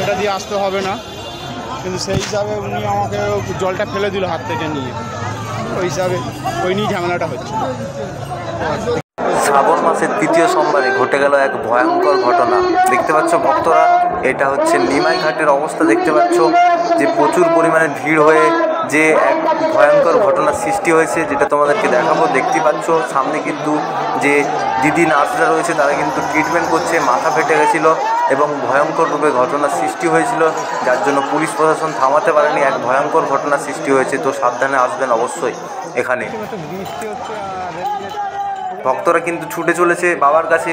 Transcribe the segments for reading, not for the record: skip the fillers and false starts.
এটা দিয়ে আসতে হবে না, কিন্তু সেই হিসাবে উনি আমাকে জলটা ফেলে দিল হাত থেকে নিয়ে, ওই হিসাবে ওই নিয়ে ঝামেলাটা হচ্ছে। শ্রাবণ মাসের তৃতীয় সোমবারে ঘটে গেল এক ভয়ঙ্কর ঘটনা। দেখতে পাচ্ছ ভক্তরা, এটা হচ্ছে নিমাই ঘাটের অবস্থা। দেখতে পাচ্ছ যে প্রচুর পরিমাণে ভিড় হয়ে যে এক ভয়ঙ্কর ঘটনার সৃষ্টি হয়েছে, যেটা তোমাদেরকে দেখাবো। দেখতে পাচ্ছ সামনে কিন্তু যে দিদি নার্সরা রয়েছে তারা কিন্তু ট্রিটমেন্ট করছে। মাথা ফেটে গেছিলো এবং ভয়ঙ্কর রূপে ঘটনার সৃষ্টি হয়েছিল, যার জন্য পুলিশ প্রশাসন থামাতে পারেনি। এক ভয়ঙ্কর ঘটনার সৃষ্টি হয়েছে, তো সাবধানে আসবেন অবশ্যই। এখানে ভক্তরা কিন্তু ছুটে চলেছে বাবার কাছে,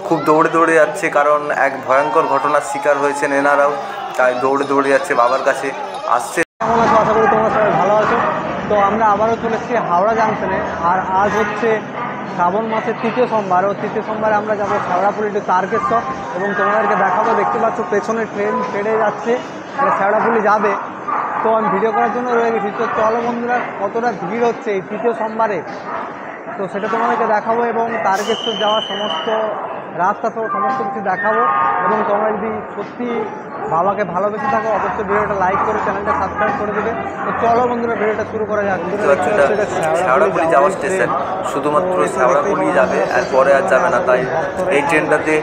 খুব দৌড়ে দৌড়ে যাচ্ছে, কারণ এক ভয়ঙ্কর ঘটনার শিকার হয়েছেন এনারাও, তাই দৌড়ে দৌড়ে যাচ্ছে বাবার কাছে আসছে। আশা করি তোমরা সবাই ভালো আছো। তো আমরা আবারও চলে এসেছি হাওড়া জাংশনে, আর আজ হচ্ছে শ্রাবণ মাসের তৃতীয় সোমবার, ও তৃতীয় সোমবারে আমরা যাবো শ্যাওড়াফুলি টু তারকেশ্বর, এবং তোমাদেরকে দেখাবো। দেখতে পাচ্ছ পেছনে ট্রেন ছেড়ে যাচ্ছে, শ্যাওড়াফুলি যাবে। তো আমি ভিডিও করার জন্য রয়ে গেছি। তো চলো বন্ধুরা, কতটা ভিড় হচ্ছে এই তৃতীয় সোমবারে, তো সেটা তোমাদেরকে দেখাবো, এবং তারকেশ্বর যাওয়ার সমস্ত রাস্তা সহ সমস্ত কিছু দেখাবো। এবং তোমরা যদি সত্যি বাবাকে ভালোবেসে থাকো, অবশ্যই ভিডিওটা লাইক করে চ্যানেলটা সাবস্ক্রাইব করে দেবে। তো চলো বন্ধুরা, ভিডিওটা শুরু করা যাক। শ্যাওড়াফুলি যাওয়ার স্টেশন, শুধুমাত্র শ্যাওড়াফুলি যাবে, আর পরে আর যাবে না। তাই এই ট্রেনটাতে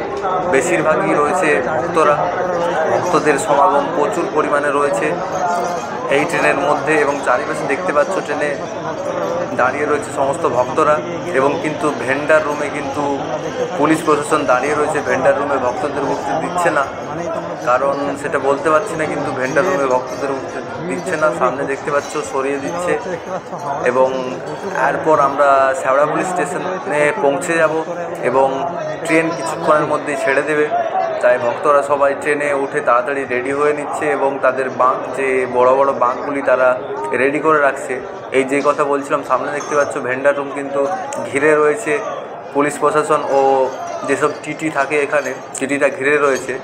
বেশিরভাগই রয়েছে ভক্তরা, ভক্তদের সমাগম প্রচুর পরিমাণে রয়েছে এই ট্রেনের মধ্যে। এবং চারিপাশে দেখতে পাচ্ছ ট্রেনে দাঁড়িয়ে রয়েছে সমস্ত ভক্তরা, এবং কিন্তু ভেন্ডার রুমে কিন্তু পুলিশ প্রশাসন দাঁড়িয়ে রয়েছে। ভেন্ডার রুমে ভক্তদের উঠতে দিচ্ছে না, কারণ সেটা বলতে পারছি না, কিন্তু ভেন্ডার রুমে ভক্তদের উঠতে দিচ্ছে না। সামনে দেখতে পাচ্ছ সরিয়ে দিচ্ছে। এবং এরপর আমরা শ্যাওড়াফুলি স্টেশনে পৌঁছে যাব, এবং ট্রেন কিছুক্ষণের মধ্যেই ছেড়ে দেবে। তাই ভক্তরা সবাই ট্রেনে উঠে তাড়াতাড়ি রেডি হয়ে নিচ্ছে, এবং তাদের বাঁক, যে বড় বড় বাঁকগুলি তারা রেডি করে রাখছে। এই যে কথা বলছিলাম, সামনে দেখতে পাচ্ছ ভেন্ডার রুম কিন্তু ঘিরে রয়েছে পুলিশ প্রশাসন, ও যেসব টিটি থাকে এখানে, টিটিটা ঘিরে রয়েছে।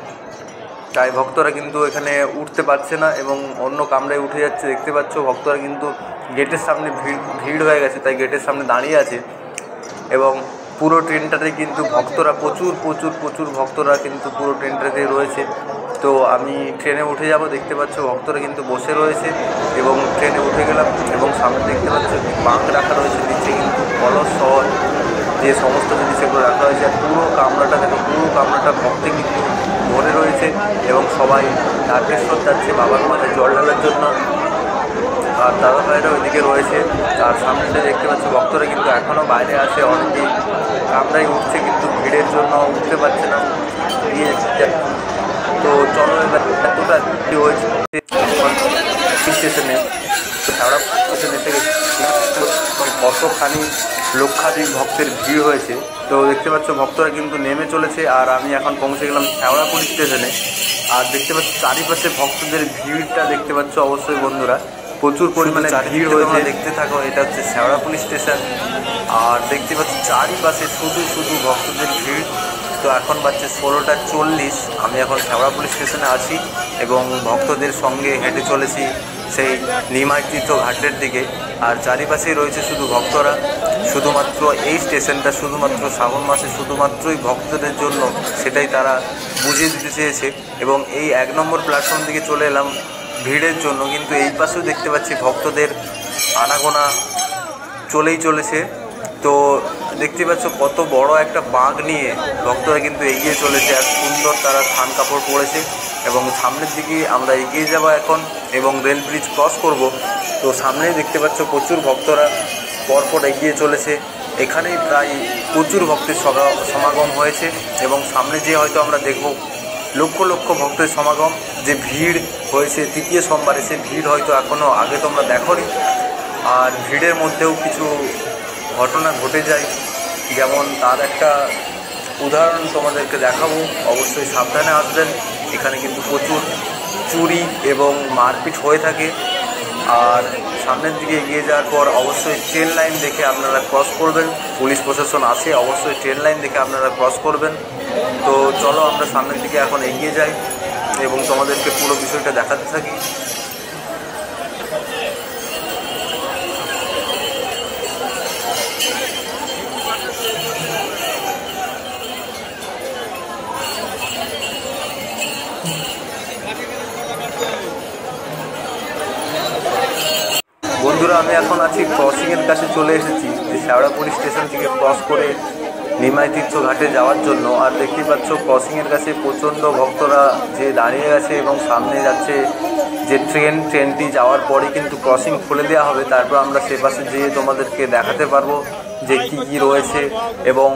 তাই ভক্তরা কিন্তু এখানে উঠতে পারছে না, এবং অন্য কামরায় উঠে যাচ্ছে। দেখতে পাচ্ছ ভক্তরা কিন্তু গেটের সামনে ভিড় হয়ে গেছে, তাই গেটের সামনে দাঁড়িয়ে আছে। এবং পুরো ট্রেনটাতে কিন্তু ভক্তরা প্রচুর ভক্তরা কিন্তু পুরো ট্রেনটাতে রয়েছে। তো আমি ট্রেনে উঠে যাব। দেখতে পাচ্ছ ভক্তরা কিন্তু বসে রয়েছে, এবং ট্রেনে উঠে গেলাম। এবং সামনে দেখতে পাচ্ছ বাঁক রাখা রয়েছে, নিচে কিন্তু কলস শহর যে সমস্ত জিনিস সেগুলো রাখা হয়েছে। আর পুরো কামরাটা দেখো, পুরো কামরাটা ভক্তে কিন্তু ভরে রয়েছে, এবং সবাই তারকেশ্বর যাচ্ছে বাবার মাথায় জল ঢালার জন্য। আর দাদা ভাইরা ওইদিকে রয়েছে। আর সামনে দেখতে পাচ্ছি ভক্তরা কিন্তু এখনও বাইরে আছে, অনেকেই কামরায় উঠছে, কিন্তু ভিড়ের জন্য উঠতে পারছে না। তো চলো এবার এতটা কী হয়েছে স্টেশনে, হাওড়া স্টেশনে থেকে কতখানি লক্ষাধিক ভক্তের ভিড় হয়েছে। তো দেখতে পাচ্ছ ভক্তরা কিন্তু নেমে চলেছে, আর আমি এখন পৌঁছে গেলাম শ্যাওড়াফুলি স্টেশনে। আর দেখতে পাচ্ছ চারিপাশে ভক্তদের ভিড়টা দেখতে পাচ্ছ অবশ্যই বন্ধুরা, প্রচুর পরিমাণে ভিড় হয়েছে। দেখতে থাকো, এটা হচ্ছে শ্যাওড়াফুলি স্টেশন। আর দেখতে পাচ্ছ চারিপাশে শুধু ভক্তদের ভিড়। তো এখন বাজছে 16:40, আমি এখন শ্যাওড়াফুলি স্টেশনে আছি, এবং ভক্তদের সঙ্গে হেঁটে চলেছি সেই নিমাই তীর্থ ঘাটের দিকে। আর চারিপাশেই রয়েছে শুধু ভক্তরা। শুধুমাত্র এই স্টেশনটা শুধুমাত্র শ্রাবণ মাসে শুধুমাত্রই ভক্তদের জন্য, সেটাই তারা বুঝিয়ে দিতে চেয়েছে। এবং এই 1 নম্বর প্ল্যাটফর্ম দিকে চলে এলাম ভিড়ের জন্য, কিন্তু এই পাশেও দেখতে পাচ্ছি ভক্তদের আনাগোনা চলেই চলেছে। তো দেখতে পাচ্ছ কত বড় একটা বাঁক নিয়ে ভক্তরা কিন্তু এগিয়ে চলেছে, আর সুন্দর তারা থান কাপড় পরেছে। এবং সামনের দিকে আমরা এগিয়ে যাব এখন, এবং রেল ব্রিজ ক্রস করব। তো সামনেই দেখতে পাচ্ছ প্রচুর ভক্তরা পরপর এগিয়ে চলেছে। এখানেই প্রায় প্রচুর ভক্তের সমাগম হয়েছে, এবং সামনে যে হয়তো আমরা দেখব লক্ষ ভক্তের সমাগম। যে ভিড় হয়েছে তৃতীয় সোমবারে, সে ভিড় হয়তো এখনও আগে তোমরা দেখোনি। আর ভিড়ের মধ্যেও কিছু ঘটনা ঘটে যায়, যেমন তার একটা উদাহরণ তোমাদেরকে দেখাবো। অবশ্যই সাবধানে আসবেন, এখানে কিন্তু প্রচুর চুরি এবং মারপিট হয়ে থাকে। আর সামনের দিকে এগিয়ে যাওয়ার পর অবশ্যই ট্রেন লাইন দেখে আপনারা ক্রস করবেন। পুলিশ প্রশাসন আসে, অবশ্যই ট্রেন লাইন দেখে আপনারা ক্রস করবেন। তো চলো আমরা সামনের দিকে এখন এগিয়ে যাই, এবং তোমাদেরকে পুরো বিষয়টা দেখাতে থাকি। আমি এখন আছি ক্রসিংয়ের কাছে চলে এসেছি, যে শেওড়াপুলি স্টেশন থেকে ক্রস করে নিমাই তীর্থ ঘাটে যাওয়ার জন্য। আর দেখতেই পাচ্ছ ক্রসিংয়ের কাছে প্রচণ্ড ভক্তরা যে দাঁড়িয়ে গেছে এবং সামনে যাচ্ছে যে ট্রেনটি যাওয়ার পরে কিন্তু ক্রসিং খুলে দেওয়া হবে, তারপর আমরা সে পাশে যেয়ে তোমাদেরকে দেখাতে পারবো যে কী কী রয়েছে এবং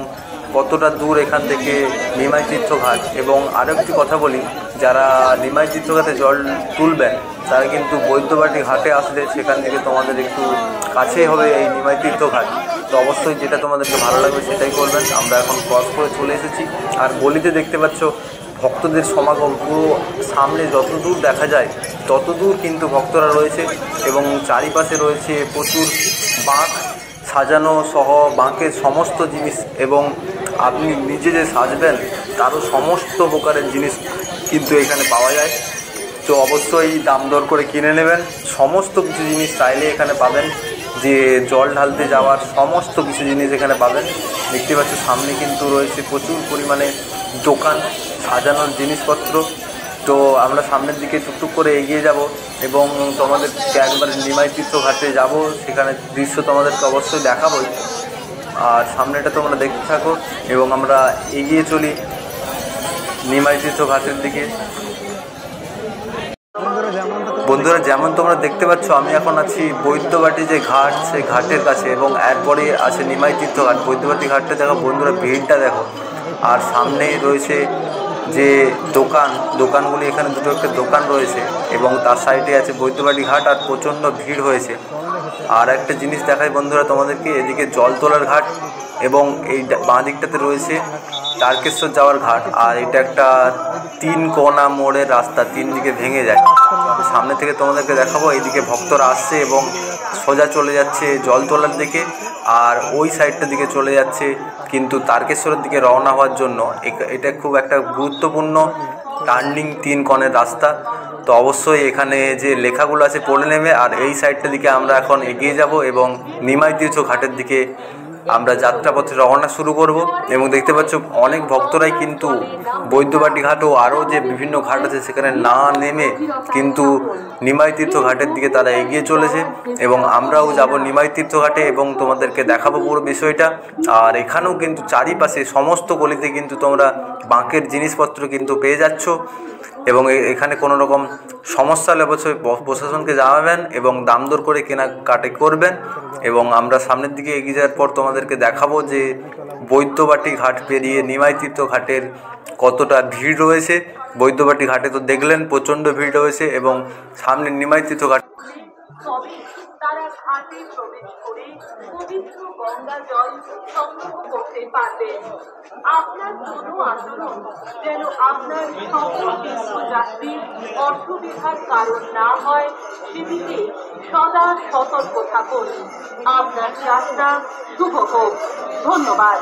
কতটা দূর এখান থেকে নিমাই তীর্থ ঘাট। এবং আরও একটি কথা বলি, যারা নিমাই তীর্থ ঘাটে জল তুলবেন তারা কিন্তু বৈদ্যবাটি ঘাটে আসলে সেখান থেকে তোমাদের একটু কাছেই হবে এই নিমাই তীর্থ ঘাট। তো অবশ্যই যেটা তোমাদেরকে ভালো লাগবে সেটাই করবেন। আমরা এখন ক্রস করে চলে এসেছি, আর গলিতে দেখতে পাচ্ছ ভক্তদের সমাগম পুরো সামনে যত দূর দেখা যায় তত দূর কিন্তু ভক্তরা রয়েছে এবং চারিপাশে রয়েছে প্রচুর বাঁক সাজানো সহ বাঁকের সমস্ত জিনিস, এবং আপনি নিজে যে সাজবেন তারও সমস্ত প্রকারের জিনিস কিন্তু এখানে পাওয়া যায়। তো অবশ্যই দাম দর করে কিনে নেবেন। সমস্ত কিছু জিনিস চাইলে এখানে পাবেন, যে জল ঢালতে যাওয়ার সমস্ত কিছু জিনিস এখানে পাবেন। দেখতে পাচ্ছ সামনে কিন্তু রয়েছে প্রচুর পরিমাণে দোকান, সাজানোর জিনিসপত্র। তো আমরা সামনের দিকে টুকটুক করে এগিয়ে যাব এবং তোমাদেরকে একবারে নিমাই তীর্থ ঘাটে যাব, সেখানে দৃশ্য তোমাদেরকে অবশ্যই দেখাবোই। আর সামনেটা তোমরা দেখতে থাকো এবং আমরা এগিয়ে চলি নিমাই তীর্থ ঘাটের দিকে। বন্ধুরা, যেমন তোমরা দেখতে পাচ্ছ আমি এখন আছি বৈদ্যবাটি যে ঘাট, সেই ঘাটের কাছে, এবং এরপরে আছে নিমাই তীর্থ ঘাট। বৈদ্যবাটি ঘাটটা দেখো বন্ধুরা, ভিড়টা দেখো। আর সামনেই রয়েছে যে দোকানগুলি, এখানে দুটো একটা দোকান রয়েছে এবং তার সাইডে আছে বৈদ্যবাটি ঘাট, আর প্রচণ্ড ভিড় হয়েছে। আর একটা জিনিস দেখাই বন্ধুরা তোমাদেরকে, এদিকে জল তোলার ঘাট এবং এই বাঁ দিকটাতে রয়েছে তারকেশ্বর যাওয়ার ঘাট। আর এটা একটা 3 কোনা মোড়ের রাস্তা, 3 দিকে ভেঙে যায়। সামনে থেকে তোমাদেরকে দেখাবো, এইদিকে ভক্তরা আসছে এবং সোজা চলে যাচ্ছে জল তোলার দিকে, আর ওই সাইডটার দিকে চলে যাচ্ছে কিন্তু তারকেশ্বরের দিকে রওনা হওয়ার জন্য। এটা খুব একটা গুরুত্বপূর্ণ টার্নিং 3 কোণের রাস্তা। তো অবশ্যই এখানে যে লেখাগুলো আছে পড়ে নেবে। আর এই সাইডটার দিকে আমরা এখন এগিয়ে যাব এবং নিমাই তীর্থ ঘাটের দিকে আমরা যাত্রাপথে রওনা শুরু করব। এবং দেখতে পাচ্ছ অনেক ভক্তরাই কিন্তু বৈদ্যবাটি ঘাট ও আরও যে বিভিন্ন ঘাট আছে সেখানে না নেমে কিন্তু নিমাই তীর্থ ঘাটের দিকে তারা এগিয়ে চলেছে, এবং আমরাও যাব নিমাই তীর্থ ঘাটে এবং তোমাদেরকে দেখাবো পুরো বিষয়টা। আর এখানেও কিন্তু চারিপাশে সমস্ত গলিতে কিন্তু তোমরা বাঁকের জিনিসপত্র কিন্তু পেয়ে যাচ্ছ, এবং এখানে কোনো রকম সমস্যা হলে অবশ্যই প্রশাসনকে জানাবেন এবং দাম দর করে কেনাকাটি করবেন। এবং আমরা সামনের দিকে এগিয়ে যাওয়ার পর তোমাদেরকে দেখাবো যে বৈদ্যবাটি ঘাট পেরিয়ে নিমাই তীর্থ ঘাটের কতটা ভিড় রয়েছে। বৈদ্যবাটি ঘাটে তো দেখলেন প্রচণ্ড ভিড় রয়েছে, এবং সামনে নিমাই তীর্থ ঘাট তারা ঘাটে প্রবেশ করে পবিত্র গঙ্গা জল সংগ্রহ করতে পারবেন। আপনার কোনো আচরণ যেন আপনার সকল তীর্থযাত্রীর অসুবিধার কারণ না হয়, সেদিকে সদা সতর্ক থাকুন। আপনার যাত্রা শুভ হোক। ধন্যবাদ।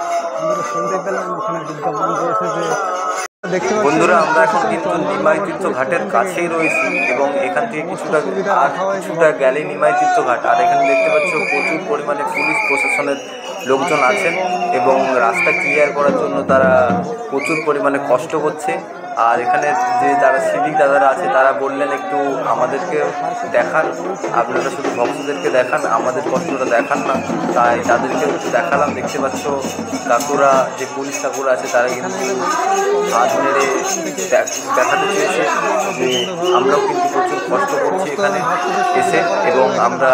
বন্ধুরা, আমরা এখন কিন্তু নিমাই তীর্থ ঘাটের কাছেই রয়েছি এবং এখান থেকে কিছুটা গেলে নিমাই তীর্থ ঘাট। আর এখানে দেখতে পাচ্ছ প্রচুর পরিমাণে পুলিশ প্রশাসনের লোকজন আছেন এবং রাস্তা ক্লিয়ার করার জন্য তারা প্রচুর পরিমাণে কষ্ট করছে। আর এখানে যে যারা সিভিক দাদারা আছে তারা বললেন একটু আমাদেরকে দেখান, আপনারা শুধু ভক্তদেরকে দেখান, আমাদের কষ্টটা দেখান না। তাই তাদেরকে একটু দেখালাম। দেখতে পাচ্ছ কাকুরা, যে পুলিশ কাকুরা আছে তারা কিন্তু হাত নেড়ে দেখাতে চেয়েছে যে আমরাও কিন্তু প্রচুর কষ্ট করছি এখানে এসে। এবং আমরা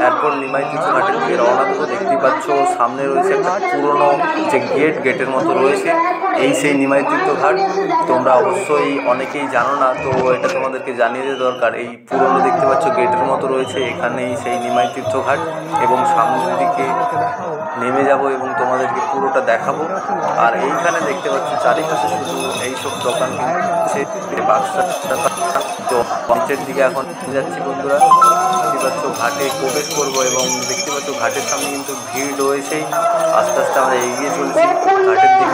এরপর নিমাই তীর্থ ঘাটের দিকে রওনা দেবো। দেখতেই পাচ্ছ সামনে রয়েছে একটা পুরনো যে গেটের মতো রয়েছে, এই সেই নিমাই তীর্থ ঘাট। তোমরা অবশ্যই অনেকেই জানো না, তো এটা তোমাদেরকে জানিয়ে দেওয়া দরকার। এই পুরনো দেখতে পাচ্ছ গেটের মতো রয়েছে, এখানেই সেই নিমাই তীর্থ ঘাট। এবং সামনের দিকে নেমে যাব এবং তোমাদেরকে পুরোটা দেখাবো। আর এইখানে দেখতে পাচ্ছ চারিপাশে শুধু এইসব দোকান কিনছে বাক্সা। তো নিচের দিকে এখন যাচ্ছি বন্ধুরা, দেখতে পাচ্ছ ঘাটে প্রবেশ করবো এবং দেখতে পাচ্ছ ঘাটের সামনে কিন্তু ভিড় রয়েছেই। আস্তে আস্তে আমরা এগিয়ে চলেছি ঘাটের দিকে।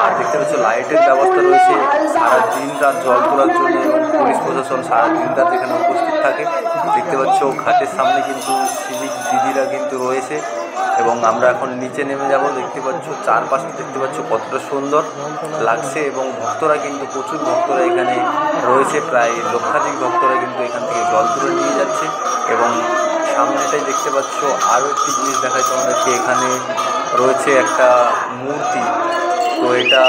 আর দেখতে পাচ্ছ লাইটের ব্যবস্থা রয়েছে সারা দিন রাত জল তোলার জন্য, এবং পুলিশ প্রশাসন সারা দিন রাত এখানে উপস্থিত থাকে। দেখতে পাচ্ছ ঘাটের সামনে কিন্তু সিভিক দিদিরা কিন্তু রয়েছে, এবং আমরা এখন নিচে নেমে যাব। দেখতে পাচ্ছ চারপাশে দেখতে পাচ্ছ কতটা সুন্দর লাগছে, এবং ভক্তরা কিন্তু প্রচুর ভক্তরা এখানে রয়েছে, প্রায় লক্ষাধিক ভক্তরা কিন্তু এখান থেকে জল তুলে নিয়ে যাচ্ছে। এবং সামনেটাই দেখতে পাচ্ছ আরও একটি জিনিস দেখায় তোমাদেরকে। এখানে রয়েছে একটা মূর্তি। তো এটা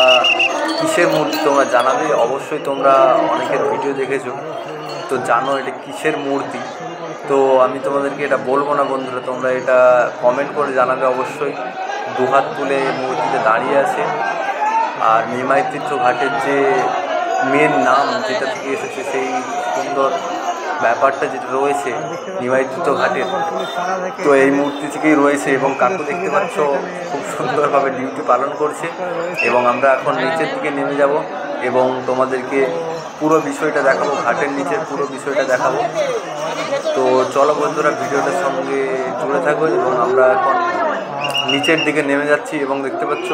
কিসের মূর্তি তোমরা জানাবে অবশ্যই। তোমরা অনেকের ভিডিও দেখেছো, তো জানো এটা কিসের মূর্তি। তো আমি তোমাদেরকে এটা বলবো না বন্ধুরা, তোমরা এটা কমেন্ট করে জানাবে অবশ্যই। দুহাত তুলে মূর্তিতে দাঁড়িয়ে আছে। আর নিমাই তীর্থ ঘাটের যে মেন নাম যেটা থেকে এসেছে, সেই সুন্দর ব্যাপারটা যেটা রয়েছে নিমাই তীর্থ ঘাটের, তো এই মূর্তি থেকেই রয়েছে। এবং কাকু দেখতে পাচ্ছ খুব সুন্দরভাবে ডিউটি পালন করছে। এবং আমরা এখন নিচের দিকে নেমে যাব এবং তোমাদেরকে পুরো বিষয়টা দেখাবো, ঘাটের নিচের পুরো বিষয়টা দেখাবো। তো চলো বন্ধুরা, ভিডিওটার সঙ্গে জুড়ে থাকো। এবং আমরা এখন নিচের দিকে নেমে যাচ্ছি এবং দেখতে পাচ্ছ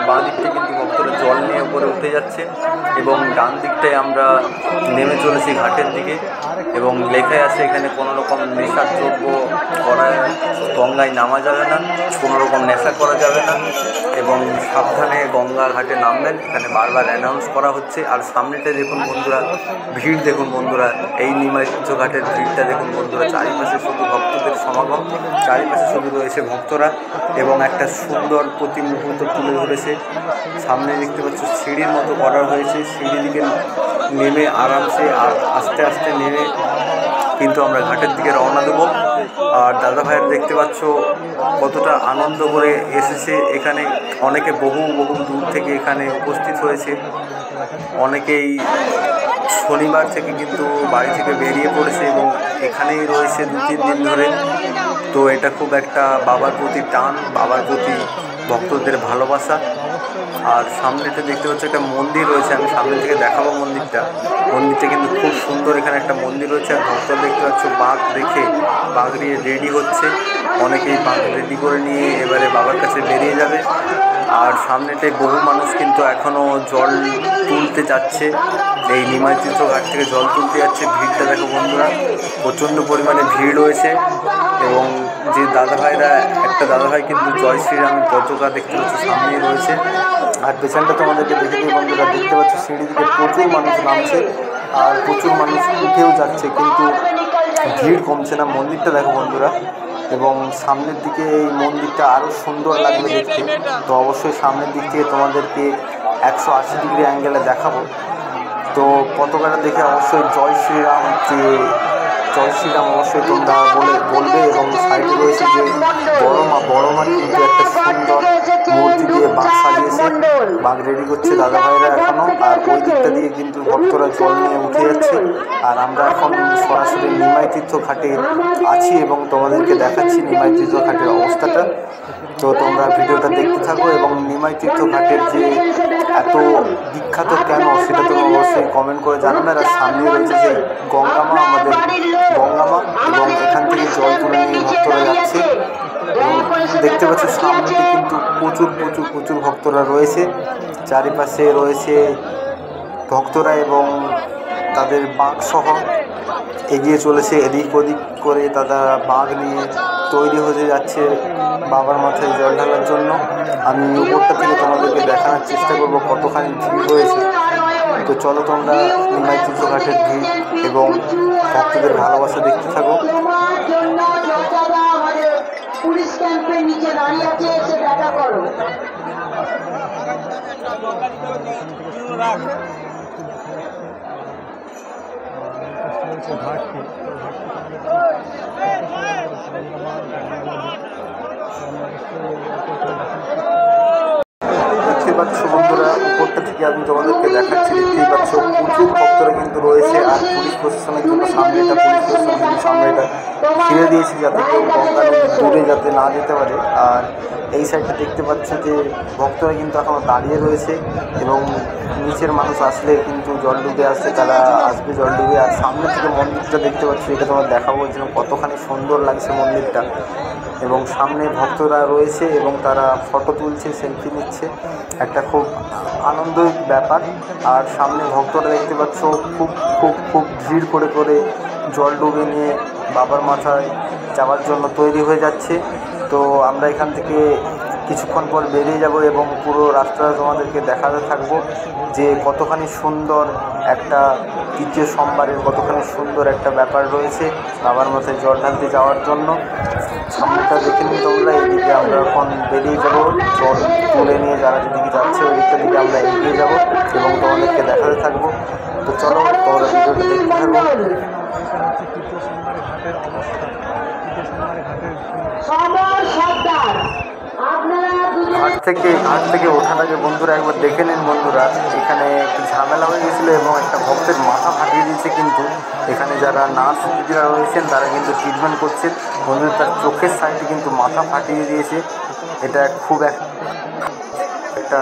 বাঁ দিকটা কিন্তু ভক্তরা জল নিয়ে উপরে উঠে যাচ্ছে এবং ডান দিকটায় আমরা নেমে চলেছি ঘাটের দিকে। এবং লেখায় আছে এখানে কোনো রকম নেশার দ্রব্য করা গঙ্গায় নামা যাবে না, কোনো রকম নেশা করা যাবে না এবং সাবধানে গঙ্গা ঘাটে নামবেন, এখানে বারবার অ্যানাউন্স করা হচ্ছে। আর সামনেটায় দেখুন বন্ধুরা, ভিড় দেখুন বন্ধুরা, এই নিমাই তীর্থ ঘাটের ভিড়টা দেখুন বন্ধুরা। চারিপাশে শুধু ভক্তদের সমাগম, চারিপাশে শুধু রয়েছে ভক্তরা এবং একটা সুন্দর প্রতি মুহূর্ত তুলে ধরেছে। সামনে দেখতে পাচ্ছ সিঁড়ির মতো করা হয়েছে, সিঁড়ি দিকে নেমে আরামসে আর আস্তে আস্তে নেমে কিন্তু আমরা ঘাটের দিকে রওনা দেবো। আর দাদা ভাইয়ের দেখতে পাচ্ছ কতটা আনন্দ করে এসেছে এখানে, অনেকে বহু বহু দূর থেকে এখানে উপস্থিত হয়েছে। অনেকেই শনিবার থেকে কিন্তু বাড়ি থেকে বেরিয়ে পড়েছে এবং এখানেই রয়েছে 2-3 দিন ধরে। তো এটা খুব একটা বাবার প্রতি টান, বাবার প্রতি ভক্তদের ভালোবাসা। আর সামনেটা দেখতে পাচ্ছ একটা মন্দির রয়েছে, আমি সামনে থেকে দেখাবো মন্দিরটা। মন্দিরটা কিন্তু খুব সুন্দর, এখানে একটা মন্দির রয়েছে। আর ভক্তরা দেখতে পাচ্ছ বাঘ দেখে বাঘ নিয়ে রেডি হচ্ছে, অনেকেই বাঘ রেডি করে নিয়ে এবারে বাবার কাছে বেরিয়ে যাবে। আর সামনেটায় বহু মানুষ কিন্তু এখনও জল তুলতে যাচ্ছে, এই নিমাই তীর্থ ঘাট থেকে জল তুলতে যাচ্ছে। ভিড়টা দেখো বন্ধুরা, প্রচণ্ড পরিমাণে ভিড় রয়েছে। এবং যে দাদা ভাইরা, একটা দাদা ভাই কিন্তু জয় শ্রীরামের পতাকা দেখতে পাচ্ছি সামনেই রয়েছে। আর পেছনটা তোমাদেরকে দেখে দিই বন্ধুরা, দেখতে পাচ্ছ সিঁড়ি দিকে প্রচুর মানুষ নামছে আর প্রচুর মানুষ উঠেও যাচ্ছে, কিন্তু ভিড় কমছে না। মন্দিরটা দেখো বন্ধুরা, এবং সামনের দিকে এই মন্দিরটা আরও সুন্দর লাগবে দেখতে। তো অবশ্যই সামনের দিক থেকে তোমাদেরকে 180 ডিগ্রি অ্যাঙ্গেলে দেখাবো। তো পতাকাটা দেখে অবশ্যই জয় শ্রীরাম, যে জয় শ্রীরাম অবশ্যই তোমরা বলবে। এবং সাইডে রয়েছে যে বড় মা কিন্তু একটা সুন্দর মূর্তি দিয়ে বাঘ সাজিয়েছে, বাঘ রেডি করছে দাদা ভাইরা এখনও। আর ওই দিকটা দিয়ে কিন্তু ভক্তরা জল নিয়ে উঠে যাচ্ছে। আর আমরা এখন সরাসরি নিমাই তীর্থ ঘাটে আছি এবং তোমাদেরকে দেখাচ্ছি নিমাই তীর্থ ঘাটের অবস্থাটা। তো তোমরা ভিডিওটা দেখতে থাকো এবং নিমাই তীর্থ ঘাটের যে এত বিখ্যাত কেন সেটা তোমরা অবশ্যই কমেন্ট করে জানাবে। আর সামনে রয়েছে যে গঙ্গামা, আমাদের গঙ্গামা, এবং এখান থেকে জল তুলে নিয়ে ভক্তরা যাচ্ছে। দেখতে পাচ্ছ সামনেতে কিন্তু প্রচুর ভক্তরা রয়েছে, চারিপাশে রয়েছে ভক্তরা এবং তাদের বাঘ সহ এগিয়ে চলেছে এদিক ওদিক করে। তারা বাঘ নিয়ে তৈরি হয়ে যাচ্ছে বাবার মাথায় জল ঢালার জন্য। আমি উপরটা থেকে তোমাদেরকে দেখানোর চেষ্টা করবো কতখানি ভিড় রয়েছে। তো চলো তোমরা নিমাই তীর্থ ঘাটের ভিড় এবং ভক্তদের ভালোবাসা দেখতে থাকো। পুলিশ ক্যাম্পের নিচে দাঁড়িয়ে আছে, এসে দেখা করো। দেখতে পাচ্ছ বন্ধুরা, উপরটা থেকে আমি তোমাদেরকে দেখাচ্ছি। দেখতেই পাচ্ছ প্রচুর ভক্তরা কিন্তু রয়েছে। আর পুলিশ প্রশাসনের জন্য সামনে এটা পুলিশ প্রশাসন কিন্তু সামনে এটা ঘিরে দিয়েছে যাতে কেউ গঙ্গা নদীর দূরে যাতে না যেতে পারে। আর এই সাইডটা দেখতে পাচ্ছ যে ভক্তরা কিন্তু এখনও দাঁড়িয়ে রয়েছে এবং নিচের মানুষ আসলে কিন্তু জল ডুবে আসছে, তারা আসবে জল ডুবে। আর সামনে থেকে মন্দিরটা দেখতে পাচ্ছ, এটা তোমার দেখাবো যেন কতখানি সুন্দর লাগছে মন্দিরটা। এবং সামনে ভক্তরা রয়েছে এবং তারা ফটো তুলছে, সেলফি নিচ্ছে, একটা খুব আনন্দের ব্যাপার। আর সামনে ভক্তরা দেখতে পাচ্ছ খুব ভিড় করে জল ডুবে নিয়ে বাবার মাথায় যাওয়ার জন্য তৈরি হয়ে যাচ্ছে। তো আমরা এখান থেকে কিছুক্ষণ পর বেরিয়ে যাব এবং পুরো রাস্তাটা তোমাদেরকে দেখাতে থাকবো যে কতখানি সুন্দর একটা তৃতীয় সোমবারের কতখানি সুন্দর একটা ব্যাপার রয়েছে বাবার মাথায় জল ঢালতে যাওয়ার জন্য। সামনেটা দেখে নিই তোমরা। এইদিকে আমরা এখন বেরিয়ে যাব, জল তুলে নিয়ে যারা যেদিকে যাচ্ছে ওই দিকটা দিকে আমরা এগিয়ে যাব এবং তোমাদেরকে দেখাতে থাকবো। তো চলো তোমরা ভিডিওটা দেখতে থাকো। তৃতীয় সোমবার ঘাটের অবস্থা, তৃতীয় সোমবার ঘাটের সবার সর্দার আপনারা ঘাট থেকে ওঠাটাকে বন্ধুরা একবার দেখে নিন। বন্ধুরা এখানে একটু ঝামেলা হয়ে গেছিলো এবং একটা ভক্তের মাথা ফাটিয়ে দিয়েছে, কিন্তু এখানে যারা নার্স দিদিরা রয়েছেন তারা কিন্তু ট্রিটমেন্ট করছেন। বন্ধুরা তার চোখের সাইডে কিন্তু মাথা ফাটিয়ে দিয়েছে। এটা খুব একটা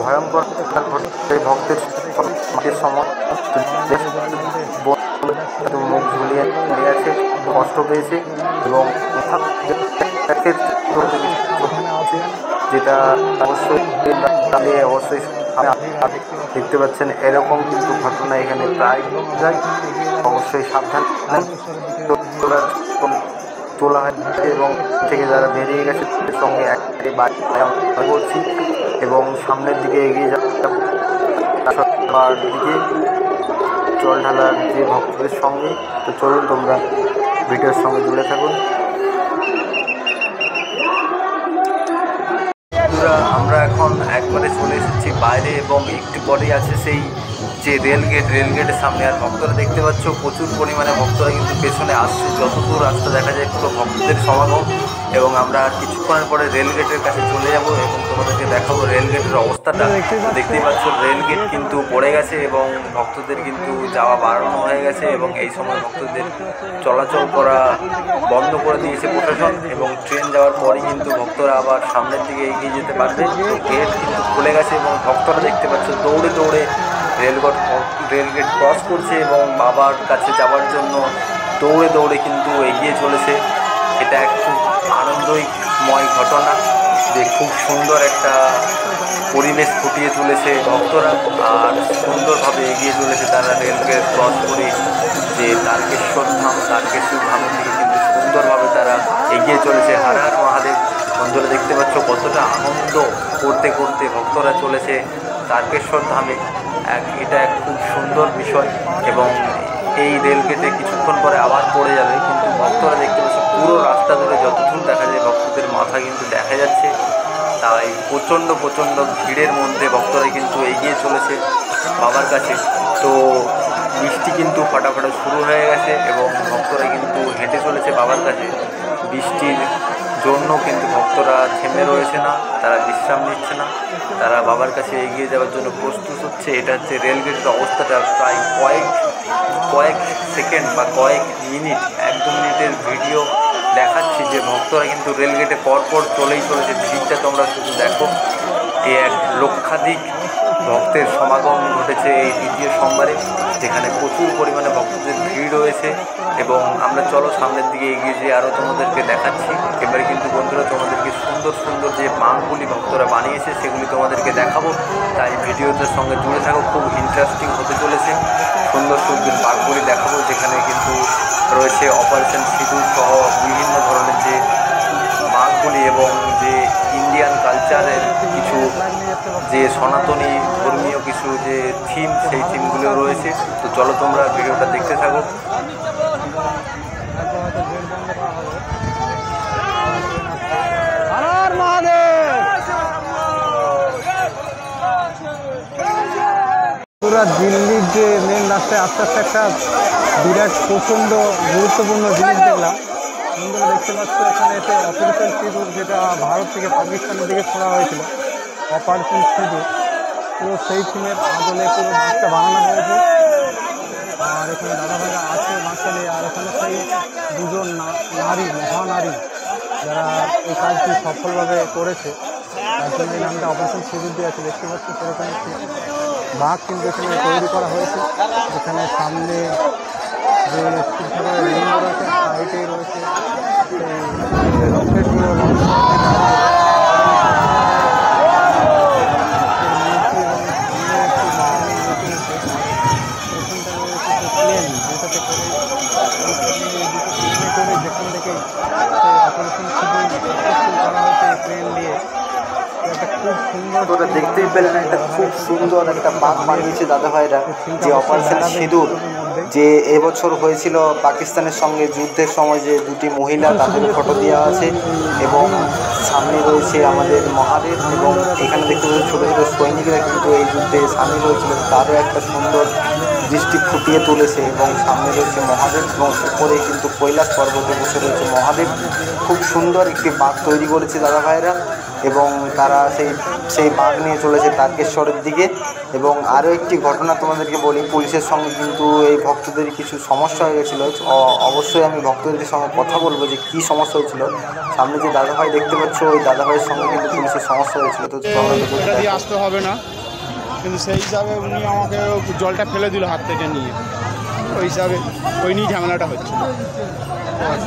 ভয়ঙ্কর ভক্তের সময় মুখ ঝুলিয়ে নিয়ে আছে, কষ্ট পেয়েছে এবং যেটা অবশ্যই দেখতে পাচ্ছেন এরকম কিন্তু ঘটনা এখানে প্রায় যায়। অবশ্যই সাবধান তোলা হয়েছে এবং থেকে যারা বেরিয়ে গেছে তাদের সঙ্গে একটি বাইক করছি এবং সামনের দিকে এগিয়ে যাওয়ার দিকে জল ঢালার যে ভক্তদের সঙ্গে। তো চলুন তোমরা ভিডিওর সঙ্গে জুড়ে থাকুন। আমরা এখন একবারে চলে এসেছি বাইরে এবং একটু পরেই আছে সেই যে রেলগেটের সামনে। আর ভক্তরা দেখতে পাচ্ছ প্রচুর পরিমাণে ভক্তরা কিন্তু পেছনে আসছে, যতদূর রাস্তা দেখা যায় পুরো ভক্তদের সমাগম। এবং আমরা কিছুক্ষণের পরে রেলগেটের কাছে চলে যাব এবং তোমাদেরকে দেখাবো রেলগেটের অবস্থাটা। দেখতেই পাচ্ছ রেলগেট কিন্তু পড়ে গেছে এবং ভক্তদের কিন্তু যাওয়া বাড়ানো হয়ে গেছে এবং এই সময় ভক্তদের চলাচল করা বন্ধ করে দিয়েছে প্রশাসন এবং ট্রেন যাওয়ার পরই কিন্তু ভক্তরা আবার সামনের দিকে এগিয়ে যেতে পারবে। গেট কিন্তু খুলে গেছে এবং ভক্তরা দেখতে পাচ্ছ দৌড়ে দৌড়ে রেলগেট ক্রস করছে এবং বাবার কাছে যাওয়ার জন্য দৌড়ে দৌড়ে কিন্তু এগিয়ে চলেছে। এটা এক খুব আনন্দময় ঘটনা যে খুব সুন্দর একটা পরিবেশ ফুটিয়ে তুলেছে ভক্তরা আর সুন্দরভাবে এগিয়ে চলেছে তারা রেলগেট ক্রস করে যে তারকেশ্বর ধামের দিকে কিন্তু সুন্দরভাবে তারা এগিয়ে চলেছে। হর হর মহাদেব। বন্ধুরা দেখতে পাচ্ছ কতটা আনন্দ করতে করতে ভক্তরা চলেছে তারকেশ্বর ধামে। এটা এক খুব সুন্দর বিষয় এবং এই রেলগেটে কিছুক্ষণ পরে আবার পড়ে যাবে, কিন্তু ভক্তরা দেখতে পাচ্ছে পুরো রাস্তা ধরে যতদূর দেখা যায় ভক্তদের মাথা কিন্তু দেখা যাচ্ছে। তাই প্রচণ্ড ভিড়ের মধ্যে ভক্তরা কিন্তু এগিয়ে চলেছে বাবার কাছে। তো বৃষ্টি কিন্তু ফটাফটা শুরু হয়ে গেছে এবং ভক্তরা কিন্তু হেঁটে চলেছে বাবার কাছে। বৃষ্টির জন্য কিন্তু ভক্তরা থেমে রয়েছে না, তারা বিশ্রাম নিচ্ছে না, তারা বাবার কাছে এগিয়ে যাওয়ার জন্য প্রস্তুত হচ্ছে। এটা হচ্ছে রেলগেটের অবস্থাটা। প্রায় কয়েক সেকেন্ড বা কয়েক মিনিট, 1-2 মিনিটের ভিডিও দেখাচ্ছি যে ভক্তরা কিন্তু রেলগেটে পরপর চলেই চলেছে। ভিড়টা তোমরা শুধু দেখো, এক লক্ষাধিক ভক্তের সমাগম ঘটেছে এই তৃতীয় সোমবারে, যেখানে প্রচুর পরিমাণে ভক্তদের ভিড় রয়েছে। এবং আমরা চলো সামনের দিকে এগিয়ে যেয়ে আরও তোমাদেরকে দেখাচ্ছি। এবারে কিন্তু বন্ধুরা তোমাদেরকে সুন্দর যে মাগুলি ভক্তরা বানিয়েছে সেগুলি তোমাদেরকে দেখাবো, তাই ভিডিওটার সঙ্গে জুড়ে থাকো। খুব ইন্টারেস্টিং হতে চলেছে। সুন্দর বাঘগুলি দেখাবো, যেখানে কিন্তু রয়েছে অপারেশন সিঁদুর সহ বিভিন্ন ধরনের যে বাঘগুলি এবং যে ইন্ডিয়ান কালচারের কিছু যে সনাতনী ধর্মীয় কিছু যে থিম, সেই থিমগুলো রয়েছে। তো চলো তোমরা ভিডিওটা দেখতে থাকো। পুরা দিল্লির যে মেন রাস্তায় আস্তে আস্তে একটা বিরাট প্রচণ্ড গুরুত্বপূর্ণ জিনিস দেখলাম। বন্ধুরা দেখতে পাচ্ছ এখানে এসে অপারেশন সিঁদুর, যেটা ভারত থেকে পাকিস্তানের দিকে ছোড়া হয়েছিল, অপারেশন সিঁদুর পুরো সেই থিমের আদলে পুরো বাসটা বানানো হয়েছে। আর এখানে দাদাভাইরা আছে মাঝখানে, আর এখানে সেই দুজন নারী, মহানারী যারা এই কাজটি সফলভাবে করেছে, তার জন্য এই নামটা অপারেশন সিঁদুর দিয়ে আছে। দেখতে পাচ্ছি সেরকম একটি বাঘ কিন্তু এখানে তৈরি করা হয়েছে, যেখানে সামনে যে শিবঠাকুরের লিঙ্গ রয়েছে, সাইডেই রয়েছে সেই রকেটগুলো লঞ্চ প্লেন, যেটাতে করে যেখান থেকে অপারেশন সিঁদুর করা হয়েছে প্লেন দিয়ে খুব সুন্দর। তোরা দেখতেই পেলেন একটা খুব সুন্দর একটা বাঁক বানিয়েছে দাদা ভাইরা, যে অপারেশন সিঁদুর যে এবছর হয়েছিল পাকিস্তানের সঙ্গে যুদ্ধের সময়, যে দুটি মহিলা তাদের ফটো দেওয়া আছে এবং সামনে রয়েছে আমাদের মহাদেব এবং এখানে দেখতে পাচ্ছি ছোটো ছোটো সৈনিকরা কিন্তু এই যুদ্ধে সামিল হয়েছিল, তারও একটা সুন্দর দৃষ্টি ফুটিয়ে তুলেছে এবং সামনে রয়েছে মহাদেব এবং উপরে কিন্তু কৈলাস পর্বতে বসে রয়েছে মহাদেব। খুব সুন্দর একটি বাঁক তৈরি করেছে দাদা ভাইরা এবং তারা সেই বাঁক নিয়ে চলেছে তারকেশ্বরের দিকে। এবং আরও একটি ঘটনা তোমাদেরকে বলি, পুলিশের সঙ্গে কিন্তু এই ভক্তদের কিছু সমস্যা হয়ে গেছিলো। অবশ্যই আমি ভক্তদের সঙ্গে কথা বলবো যে কী সমস্যা হয়েছিল। সামনে যে দাদাভাই দেখতে পাচ্ছ ওই দাদাভাইয়ের সঙ্গে কিন্তু পুলিশের সমস্যা হয়েছিল, তো এটা দিয়ে আসতে হবে না, কিন্তু সেই হিসাবে উনি আমাকে জলটা ফেলে দিল হাত থেকে নিয়ে, ওই হিসাবে ওই নিয়ে ঝামেলাটা হচ্ছে।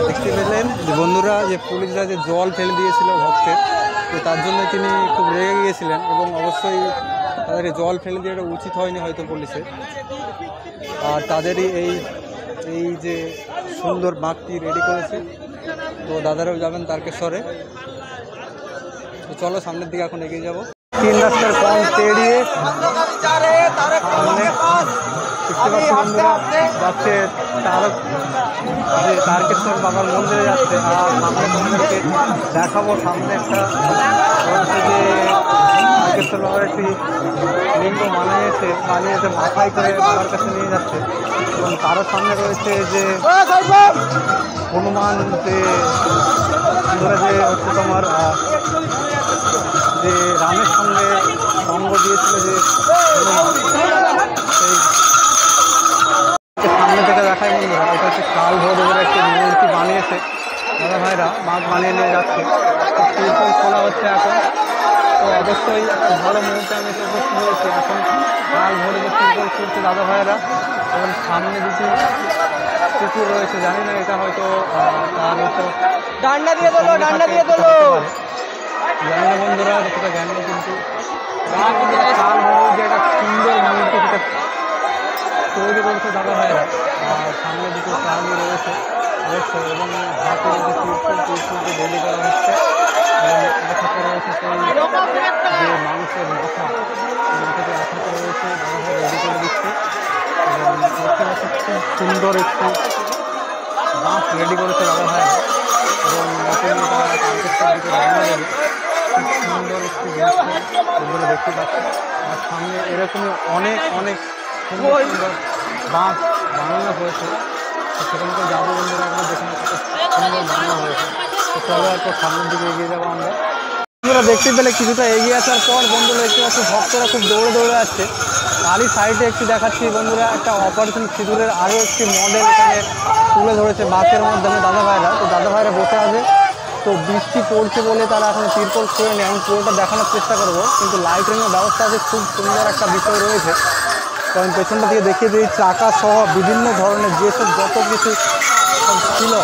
দেখতে পেলেন যে বন্ধুরা যে পুলিশরা যে জল ফেলে দিয়েছিল ভক্তের, তো তার জন্য তিনি খুব রেগে গিয়েছিলেন এবং অবশ্যই তাদেরকে জল ফেলে দিয়ে এটা উচিত হয়নি হয়তো পুলিশের। আর তাদেরই এই যে সুন্দর বাঁকটি রেডি করেছে, তো দাদারাও যাবেন তারকেশ্বরে। তো চলো সামনের দিকে এখন এগিয়ে যাবো। 3 রাস্তার কম পেরিয়ে সামনে দেখতে পাচ্ছি বন্ধুরা যাচ্ছে তারকেশ্বর বাবার মন্দিরে যাচ্ছে। আর সামনে তোমাদেরকে দেখাবো সামনে একটা যে তারকেশ্বর বাবার একটি লিঙ্গ বানিয়েছে মাথায় করে বাবার কাছে নিয়ে যাচ্ছে এবং তারও সামনে রয়েছে যে হনুমান যে হচ্ছে তোমার যে রামের সঙ্গে সঙ্গ দিয়েছিল যে সামনে থেকে দেখায় বন্ধুরা, এটা হচ্ছে কাল ভৈরবের একটি মূর্তি বানিয়েছে দাদা ভাইরা, বাঁক বানিয়ে নিয়ে যাচ্ছে। কীর্তন খোলা হচ্ছে এখন, তো অবশ্যই একটা ভালো মুহূর্তে আমি এসে উপস্থিত হয়েছি। এখন কাল ভৈরবের কীর্তন করছে দাদা ভাইরা এবং সামনে দুটি পুকুর রয়েছে, জানি না এটা হয়তো তার হয়তো ডান্ডা দিয়ে দিল জানি না বন্ধুরা, যতটা জ্ঞান নেই, কিন্তু কাল ভৈরব যে একটা সুন্দর মূর্তি সেটা তৈরি করেছে দাদা ভাইরা। আর সামনে দুটো প্রাণী রয়েছে অবশ্যই এবং হাতে তিরপুলকে রেডি করা হচ্ছে এবং আঠাতে রয়েছে সেই যে মানুষের মাথাতে আঠাতে রয়েছে দাদা ভাই রেডি করে দিচ্ছে এবং দেখতে পাচ্ছি খুব সুন্দর একটি বাঁশ রেডি করেছে দাদা ভাইরা এবং নতুন তারকেশ্বর দিকে রওনা দেবে। খুব সুন্দর একটি দৃশ্য এগুলো দেখতে পাচ্ছি। আর সামনে এরকমই অনেক সুন্দর সুন্দর বাঁশ বানানো হয়েছে, সেখানকে যাবো বন্ধুরা, আমরা যেখানে সুন্দর বানানো হয়েছে। তো চলো এরপর সামনের দিকে এগিয়ে যাবো আমরা। বন্ধুরা দেখতে পেলে কিছুটা এগিয়ে আসার পর বন্ধুরা দেখতে পাচ্ছি ভক্তরা খুব দৌড়ে আসছে। তারই সাইডে একটু দেখাচ্ছি বন্ধুরা, একটা অপারেশন সিঁদুরের আরও একটি মডেল এখানে তুলে ধরেছে বাঁকের মাধ্যমে দাদা ভাইরা। তো দাদা ভাইরা বসে আছে, তো বৃষ্টি পড়ছে বলে তারা এখন তিরপল ছুঁয়ে নেয়। আমি পুরোটা দেখানোর চেষ্টা করবো, কিন্তু লাইটিংয়ের ব্যবস্থা আছে, খুব সুন্দর একটা বিষয় রয়েছে। তো আমি পেছনটা দিয়ে দেখিয়ে দিই, চাকা সহ বিভিন্ন ধরনের যেসব যত কিছু সব ছিল,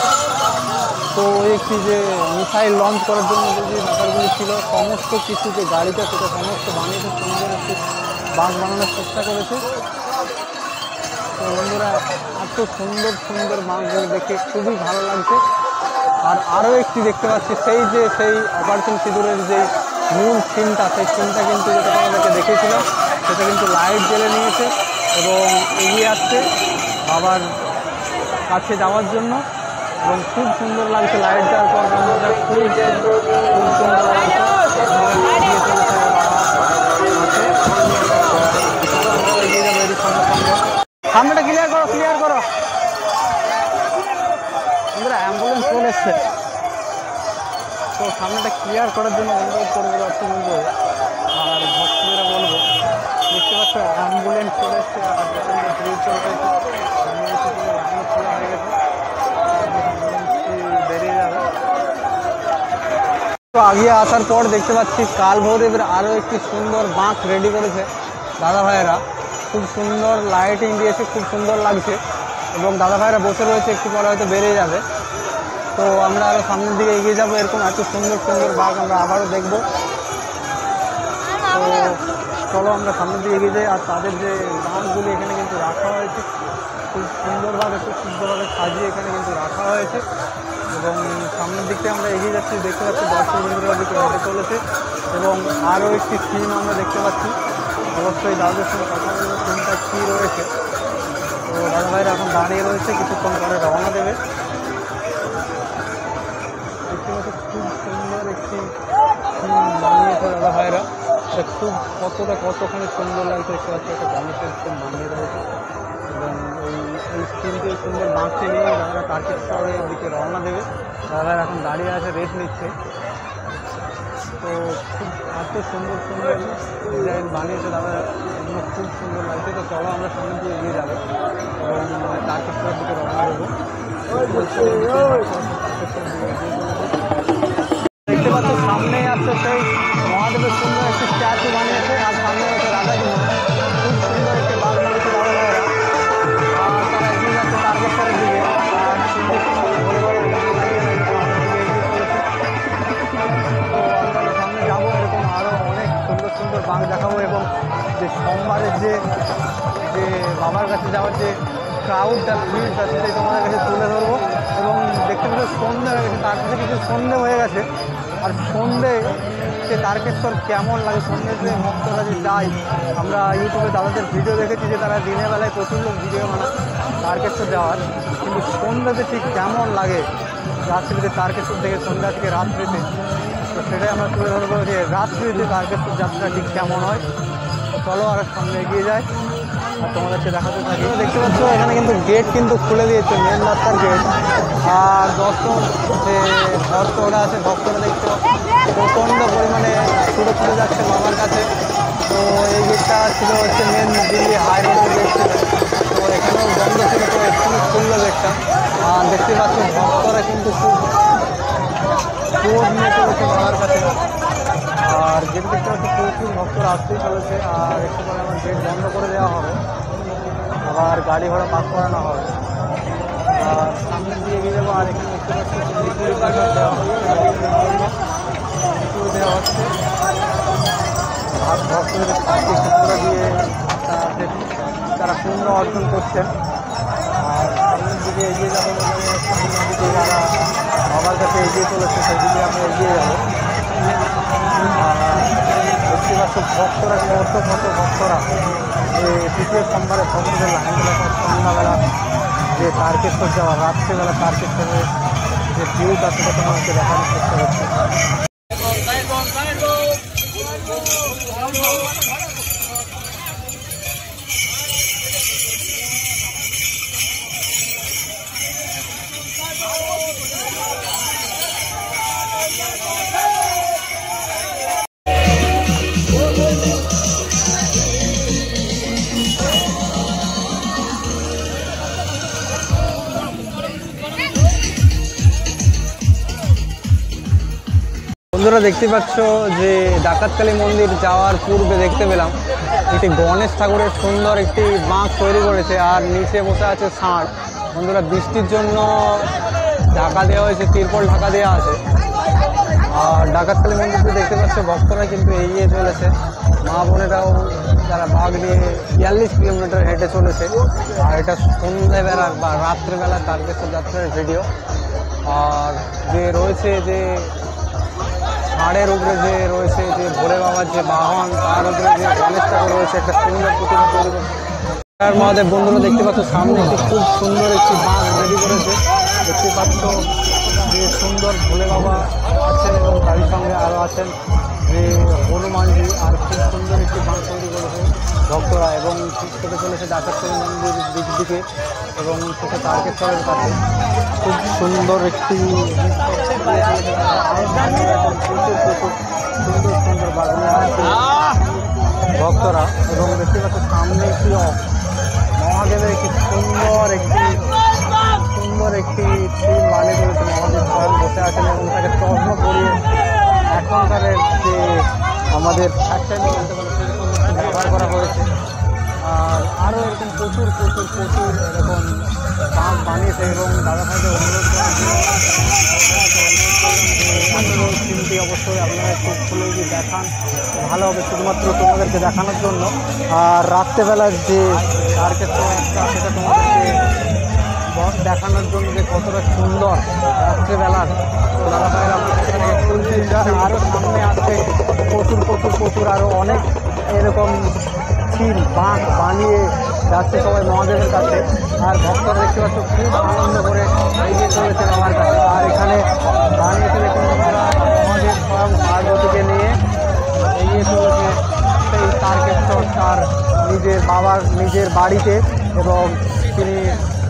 তো ওই একটি যে মিসাইল লঞ্চ করার জন্য যে ব্যাপারগুলি ছিল সমস্ত কিছু যে গাড়িটা সেটা সমস্ত বানিয়েছে, সুন্দর একটি বাঁক বানানোর চেষ্টা করেছে। তো বন্ধুরা এত সুন্দর বাঁকগুলো দেখে খুবই ভালো লাগছে। আর আরও একটি দেখতে পাচ্ছি সেই অপারেশন সিঁদুরের যে মূল সিনটা, সেই সিনটা কিন্তু যেটা তোমাদেরকে দেখেছিলাম সেটা কিন্তু লাইট জ্বেলে নিয়েছে এবং এগিয়ে আসছে বাবার কাছে যাওয়ার জন্য এবং খুব সুন্দর লাগছে লাইট দেওয়ার পর বন্ধুরা, খুব সুন্দর লাগছে। সামনেটা ক্লিয়ার করো বন্ধুরা, অ্যাম্বুলেন্স চলে এসছে। তো সামনেটা ক্লিয়ার করার জন্য অনুরোধ করবো যাচ্ছি বলবো, আর ভক্তদেরা বলবো, দেখতে পাচ্ছ অ্যাম্বুলেন্স চলে এসছে আর খোলা হয়ে গেছে, বেরিয়ে যাবে। তো আগিয়ে আসার পর দেখতে পাচ্ছি কাল ভৈরবের আরও একটি সুন্দর বাঁক রেডি করেছে দাদা ভাইয়েরা, খুব সুন্দর লাইটিং দিয়েছে, খুব সুন্দর লাগছে এবং দাদা ভাইয়েরা বসে রয়েছে, একটু পরে হয়তো বেরিয়ে যাবে। তো আমরা আরও সামনের দিকে এগিয়ে যাবো, এরকম এত সুন্দর বাঁক আমরা আবারও দেখবো। তো চলো আমরা সামনের দিকে এগিয়ে যাই। আর তাদের যে বাঁকগুলি এখানে কিন্তু রাখা হয়েছে খুব সুন্দরভাবে, খুব সুন্দরভাবে সাজিয়ে এখানে কিন্তু রাখা হয়েছে। এবং সামনের দিকে আমরা এগিয়ে যাচ্ছি, দেখতে পাচ্ছি দর্শক বন্ধুরা দিকে হেঁটে চলেছে এবং আরও একটি সিন আমরা দেখতে পাচ্ছি। অবশ্যই দাদাদের সঙ্গে কথা বলবো সিনটা কী রয়েছে। তো দাদা ভাইরা এখন দাঁড়িয়ে রয়েছে, কিছুক্ষণ পরে রওনা দেবে। দেখতে পাচ্ছি খুব সুন্দর একটি বানিয়েছে দাদা ভাইরা, খুব কতখানি সুন্দর লাগছে। দেখতে পাচ্ছি একটা গণেশের খুব বানিয়ে রয়েছে এবং এই স্ক্রিনটি সুন্দর বাঁকতে নিয়ে দাদারা তারকেশ্বরের দিকে রওনা দেবে। দাদারা এখন দাঁড়িয়ে আছে, রেস্ট নিচ্ছে। তো খুব এত সুন্দর ডিজাইন বানিয়েছে দাদারা, এগুলো খুব সুন্দর লাগছে। তো চলো আমরা সামনে দিয়ে এগিয়ে যাবো এবং তারকেশ্বরের দিকে রওনা দেবো। দেখতে পাচ্ছ সামনেই আসছে সেই মহাদেবের সুন্দর একটি স্ট্যাচু বানিয়েছে, আর সামনে হচ্ছে রাধাজি খুব সুন্দর একটি বাঘ বানিয়েছে দাদা ভাইয়েরা। তারা এগিয়ে যাচ্ছে তারকেশ্বরের দিকে, আর সুন্দর তো আমরা সামনে যাবো, এরকম আরও অনেক সুন্দর বাঘ দেখাবো এবং যে সোমবারের যে বাবার কাছে যাওয়ার যে ক্রাউডটা ভিড়টা সেটাই তোমাদের কাছে তুলে ধরবো। এবং দেখতে পেলে সন্ধে হয়ে গেছে, তার কাছে কিছু সন্ধে হয়ে গেছে। আর সন্ধে সে তারকেশ্বর কেমন লাগে, সন্ধ্যে যে ভক্তরা যে যায়, আমরা ইউটিউবে দাদাদের ভিডিও দেখেছি যে তারা দিনের বেলায় প্রচুর লোক ভিডিও বানায় তারকেশ্বর যাওয়ার, কিন্তু সন্ধ্যাতে ঠিক কেমন লাগে রাত্রিতে তারকেশ্বর থেকে সন্ধ্যা থেকে রাত্রিতে, তো সেটাই আমরা তুলে ধরবো যে রাত্রিতে তারকেশ্বর যাত্রা ঠিক কেমন হয়। চলো আর সামনে এগিয়ে যায় আর তোমাদেরকে দেখাতে থাকি। দেখতে পাচ্ছ এখানে কিন্তু গেট কিন্তু খুলে দিয়েছে, মেন রাস্তার গেট। আর দর্শক যে ভক্তরা আছে, ভক্তরা দেখতে প্রচণ্ড পরিমাণে ছুটে যাচ্ছে বাবার কাছে। তো এই গেটটা ছিল হচ্ছে মেন দিল্লি হাই রোডের গেট ছিল, তো এখানেও বন্ধ ছিল, তো এখানে খুললো গেটটা। আর দেখতে পাচ্ছ ভক্তরা কিন্তু খুব জোর নিয়ে চলেছে বাবার কাছে। আর গেট দেখতে পাচ্ছি প্রচুর ভক্তরা আসতেই চলেছে, আর একটু পরে আমার গেট বন্ধ করে দেওয়া হবে, আবার গাড়ি ঘোড়া পাস করানো হবে। আর সামনের দিয়ে এগিয়ে যাবো। আর এখানে দেখতে পাচ্ছি দেওয়া হচ্ছে ভক্তদের পুরা দিয়ে তারা পূর্ণ অর্জন করছেন। আর সামনের দিকে এগিয়ে যাবো, সামনের দিকে যারা বাবার কাছে এগিয়ে চলেছে সেই দিকে আমরা এগিয়ে যাবো। দেখতে পাচ্ছ ভক্তরা কত ভক্তরা, যে তৃতীয় সোমবারে ভক্তদের লাইনগুলো সন্ধ্যাবেলা যে তারকেশ্বর যাওয়া, রাত্রিবেলা তারকেশ্বরের যে ভিউটা সেটা তোমাকে দেখানোর চেষ্টা করছি। বন্ধুরা দেখতে পাচ্ছ যে ডাকাতকালী মন্দির যাওয়ার পূর্বে দেখতে পেলাম একটি গণেশ ঠাকুরের সুন্দর একটি বাঁক তৈরি করেছে, আর নিচে বসে আছে ষাঁড়। বন্ধুরা বৃষ্টির জন্য ঢাকা দেওয়া হয়েছে, তিরপল ঢাকা দেওয়া আছে। আর ডাকাতকালী মন্দিরটি দেখতে পাচ্ছ ভক্তরা কিন্তু এগিয়ে চলেছে, মা বোনেরাও যারা বাঘ নিয়ে 42 কিলোমিটার হেঁটে চলেছে। আর এটা সন্ধ্যাবেলা বা রাত্রিবেলা তারকেশ্বর যাত্রার ভিডিও। আর যে রয়েছে যে ষাঁড়ের উপরে যে রয়েছে যে ভোলে বাবার যে বাহন, তার উপরে যে গণেশ ঠাকুর রয়েছে, একটা সুন্দর প্রতিমা তৈরি করেছে। মহাদেব বন্ধুরা দেখতে পাচ্ছ সামনে একটি খুব সুন্দর একটি বাঁক রেডি করেছে। দেখতে পাচ্ছ যে সুন্দর ভোলে বাবা আছেন এবং তার সঙ্গে আরও আছেন যে হনুমানজি, আর খুব সুন্দর একটি বাঁক তৈরি করেছে ভক্তরা। এবং সেটা চলেছে ডাকাতকালী মন্দিরের দিক দিকে এবং সেটা তারকেশ্বরের কাছে। খুব সুন্দর একটি সুন্দর বাগানে আছে ভক্তরা। এবং দেখতে পাচ্ছ সামনে একটি মহাদেবের একটি সুন্দর একটি থিম বানিয়ে করেছে। মহাদেব স্বয়ং বসে আছেন এবং তাকে চশম পরিয়ে এখনকারের যে আমাদের ফ্যাশন বলতে পারে সেরকম ব্যবহার করা হয়েছে। আর আরও এরকম প্রচুর এরকম বাঁক বানিয়েছে এবং দাদা ভাইদের অনুরোধ থিমটি অবশ্যই আপনারা একটু খুলে গিয়ে দেখান, ভালো হবে শুধুমাত্র তোমাদেরকে দেখানোর জন্য। আর রাত্রেবেলার যে তারকেশ্বর সেটা তোমাদেরকে দেখানোর জন্য যে কতটা সুন্দর রাত্রেবেলার। তো দাদা ভাইয়েরা ফুল চিন্তার আরও সামনে আছে প্রচুর আরও অনেক এরকম থিম বানিয়ে যাচ্ছে সবাই মহাদেবের কাছে। আর ভক্তরা দেখতে পাচ্ছ খুব আনন্দ করে এগিয়ে চলেছেন আমার কাছে। আর এখানে বানিয়েছে দেখুন মহাদেব স্বয়ং পার্বতীকে নিয়ে এগিয়ে চলেছে সেই তারকেশ্বর তার নিজের বাড়িতে, এবং তিনি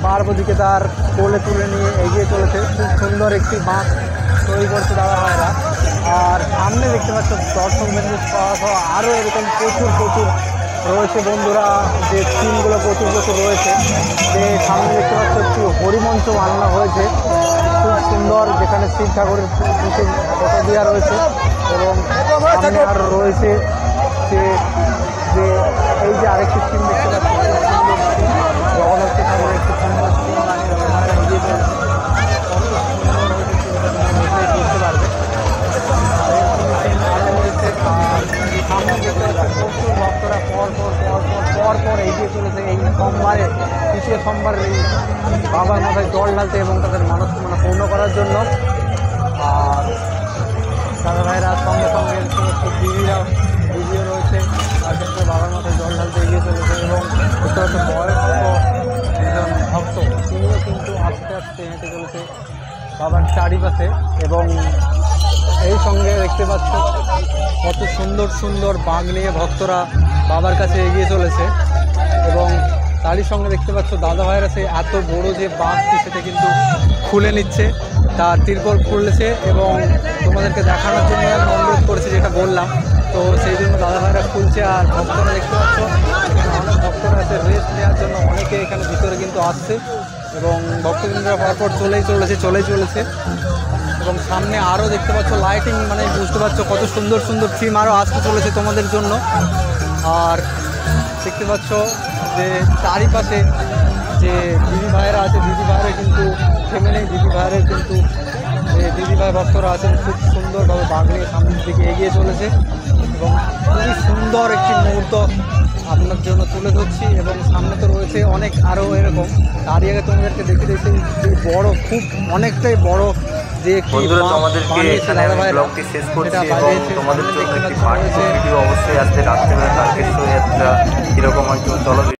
পার্বতীকে তার কোলে তুলে নিয়ে এগিয়ে চলেছে। খুব সুন্দর একটি বাঁক তৈরি করছে দাদা ভাইরা। আর সামনে দেখতে পাচ্ছ দর্শক বিন্দু আরও এরকম প্রচুর রয়েছে বন্ধুরা, যে থিমগুলো প্রচুর রয়েছে। যে সামনে দেখতে পাচ্ছ একটি হরিমঞ্চ বানানো হয়েছে খুব সুন্দর, যেখানে শিব ঠাকুরের প্রচুর ফটো দেওয়া রয়েছে। এবং সামনে আর রয়েছে যে এই যে আরেকটি থিম দেখতে পাচ্ছি জগন্নাথ ঠাকুরের একটি সুন্দর থিম বানিয়ে এগিয়ে চলেছে। কত সুন্দর হয়েছে বুঝতে পারবে। সামনে দেখতে পাচ্ছি প্রচুর ভক্তরা পর এগিয়ে চলেছে এই সোমবারে, তৃতীয় সোমবার এই বাবার মাথায় জল ঢালতে এবং তাদের মনস্কামনা পূর্ণ করার জন্য। আর দাদা ভাইরা সঙ্গে দিদিও রয়েছে, তার ক্ষেত্রে বাবার মাথায় জল ঢালতে এগিয়ে চলেছে। এবং দেখতে পাচ্ছি বয়স্ক একজন ভক্ত, তিনিও কিন্তু আস্তে হেঁটে চলেছে বাবার চারিপাশে। এবং এই সঙ্গে দেখতে পাচ্ছ কত সুন্দর বাঁক নিয়ে ভক্তরা বাবার কাছে এগিয়ে চলেছে। এবং তারই সঙ্গে দেখতে পাচ্ছ দাদা ভাইয়েরা সে এত বড় যে বাঁকটি সেটা কিন্তু খুলে নিচ্ছে, তার তিরপল খুলেছে এবং তোমাদেরকে দেখানোর জন্য আমি অনুরোধ করেছি, যেটা বললাম। তো সেই জন্য দাদা ভাইরা খুলছে। আর ভক্তরা দেখতে পাচ্ছ অনেক ভক্তরা আছে রেস্ট নেওয়ার জন্য, অনেকে এখানে ভিতরে কিন্তু আসছে এবং ভক্তবৃন্দরা পরপর চলেই চলেছে। এবং সামনে আরও দেখতে পাচ্ছ লাইটিং, মানে বুঝতে পারছো কত সুন্দর থিম আরও আসতে চলেছে তোমাদের জন্য। আর দেখতে পাচ্ছ যে চারিপাশে যে দিদি ভাইয়েরা আছে, দিদি ভাইয়েরা কিন্তু থেমে নেই। দিদি ভাইয়ের কিন্তু যে দিদি ভাই ভক্তরা আছেন খুব সুন্দরভাবে বাঁক নিয়ে সামনের দিকে এগিয়ে চলেছে। এবং খুবই সুন্দর একটি মুহূর্ত আপনার জন্য তুলে ধরছি। এবং সামনে তো রয়েছে অনেক আরও এরকম, তারই আগে তোমাদেরকে দেখে দিয়েছি যে বড়, খুব অনেকটাই বড় যে বন্ধুরা, তোমাদেরকে এখানে আমি ব্লগটি শেষ করছি এবং তোমাদের জন্য একটি পার্ট 2 ভিডিও অবশ্যই আসবে রাত্রেবেলা তারকেশ্বরী যাত্রা কীরকম হয়তো চলো